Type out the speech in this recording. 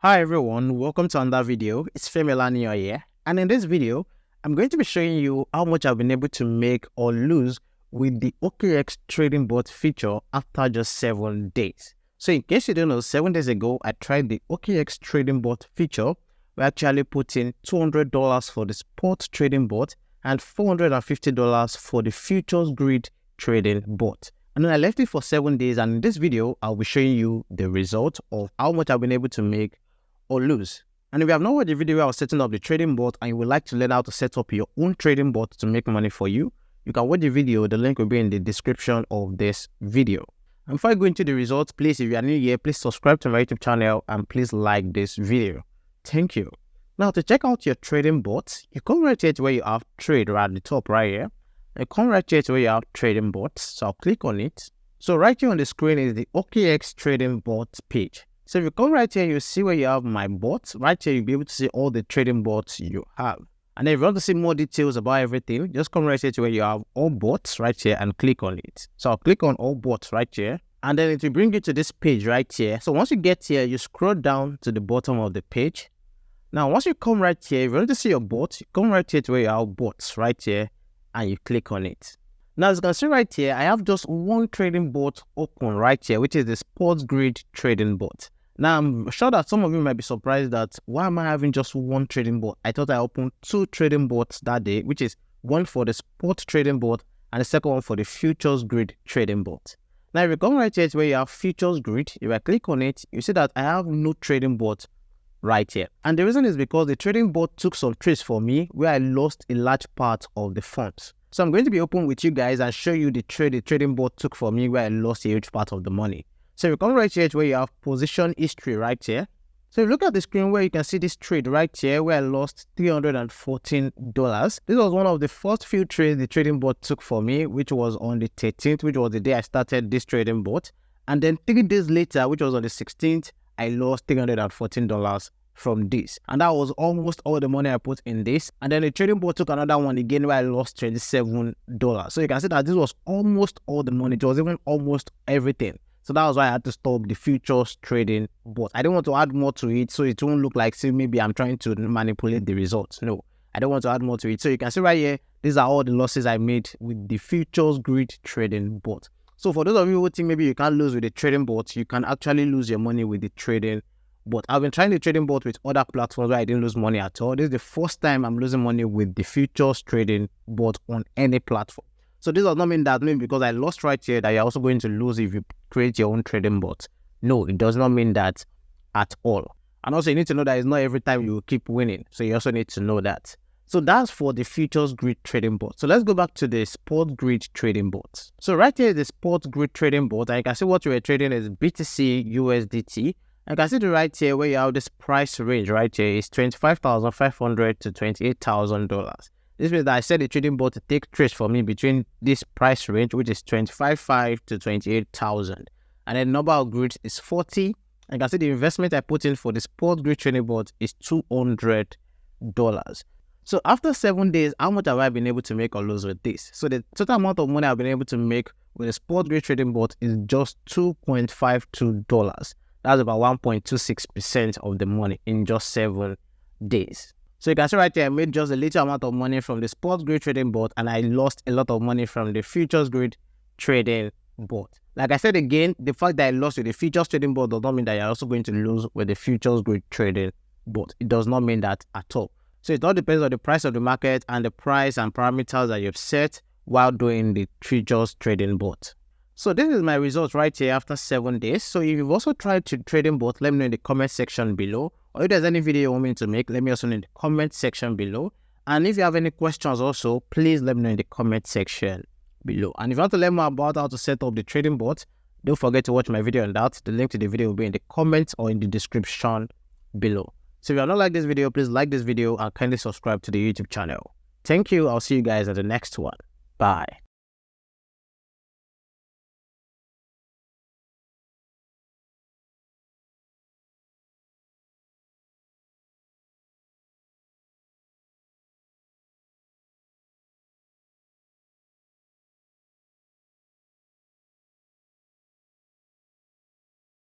Hi everyone, welcome to another video. It's Femi here, and in this video, I'm going to be showing you how much I've been able to make or lose with the OKX trading bot feature after just 7 days. So in case you don't know, 7 days ago, I tried the OKX trading bot feature. We actually put in $200 for the spot trading bot and $450 for the futures grid trading bot. And then I left it for 7 days, and in this video, I'll be showing you the result of how much I've been able to make or lose. And if you have not watched the video where I was setting up the trading bot and you would like to learn how to set up your own trading bot to make money for you, you can watch the video. The link will be in the description of this video. And before I go into the results, please, if you are new here, please subscribe to my YouTube channel and please like this video. Thank you. Now, to check out your trading bot, you come right here to where you have trade right at the top right here. You come right here to where you have trading bots. So I'll click on it. So right here on the screen is the OKX trading bot page. So if you come right here, you see where you have my bots. Right here, you'll be able to see all the trading bots you have. And then if you want to see more details about everything, just come right here to where you have all bots right here and click on it. So I'll click on all bots right here. And then it will bring you to this page right here. So once you get here, you scroll down to the bottom of the page. Now, once you come right here, if you want to see your bots, you come right here to where you have bots right here and you click on it. Now, as you can see right here, I have just one trading bot open right here, which is the Sports Grid trading bot. Now, I'm sure that some of you might be surprised that why am I having just one trading bot? I thought I opened 2 trading bots that day, which is one for the spot trading bot and the second one for the futures grid trading bot. Now, if you come right here to where you have futures grid, if I click on it, you see that I have no trading bot right here. And the reason is because the trading bot took some trades for me where I lost a large part of the funds. So I'm going to be open with you guys and show you the trade the trading bot took for me where I lost a huge part of the money. So you come right here to where you have position history right here. So if you look at the screen where you can see this trade right here where I lost $314. This was one of the first few trades the trading bot took for me, which was on the 13th, which was the day I started this trading bot. And then 3 days later, which was on the 16th, I lost $314 from this. And that was almost all the money I put in this. And then the trading bot took another one again where I lost $27. So you can see that this was almost all the money. It was even almost everything. So that was why I had to stop the futures trading bot. I didn't want to add more to it so it won't look like, see, maybe I'm trying to manipulate the results. No, I don't want to add more to it. So you can see right here, these are all the losses I made with the futures grid trading bot. So for those of you who think maybe you can't lose with the trading bot, you can actually lose your money with the trading bot. I've been trying the trading bot with other platforms where I didn't lose money at all. This is the first time I'm losing money with the futures trading bot on any platform. So this does not mean that maybe because I lost right here that you're also going to lose if you create your own trading bot. No, it does not mean that at all. And also you need to know that it's not every time you keep winning. So you also need to know that. So that's for the futures grid trading bot. So let's go back to the spot grid trading bot. So right here is the spot grid trading bot. And you can see what you were trading is BTC USDT. And you can see the right here where you have this price range right here is $25,500 to $28,000. This means that I set the trading bot to take trades for me between this price range, which is $25,500 to $28,000. And then number of grids is 40. And you can see the investment I put in for the spot grid trading bot is $200. So after 7 days, how much have I been able to make or lose with this? So the total amount of money I've been able to make with the spot grid trading bot is just $2.52. That's about 1.26% of the money in just 7 days. So you can see right here, I made just a little amount of money from the spot grid trading bot and I lost a lot of money from the futures grid trading bot. Like I said again, the fact that I lost with the futures trading bot does not mean that you're also going to lose with the futures grid trading bot. It does not mean that at all. So it all depends on the price of the market and the price and parameters that you've set while doing the futures trading bot. So this is my results right here after 7 days. So if you've also tried to trading bot, let me know in the comment section below. Or if there's any video you want me to make, let me also know in the comment section below. And if you have any questions also, please let me know in the comment section below. And if you want to learn more about how to set up the trading bot, don't forget to watch my video on that. The link to the video will be in the comments or in the description below. So if you are not like this video, please like this video and kindly subscribe to the YouTube channel. Thank you. I'll see you guys at the next one. Bye.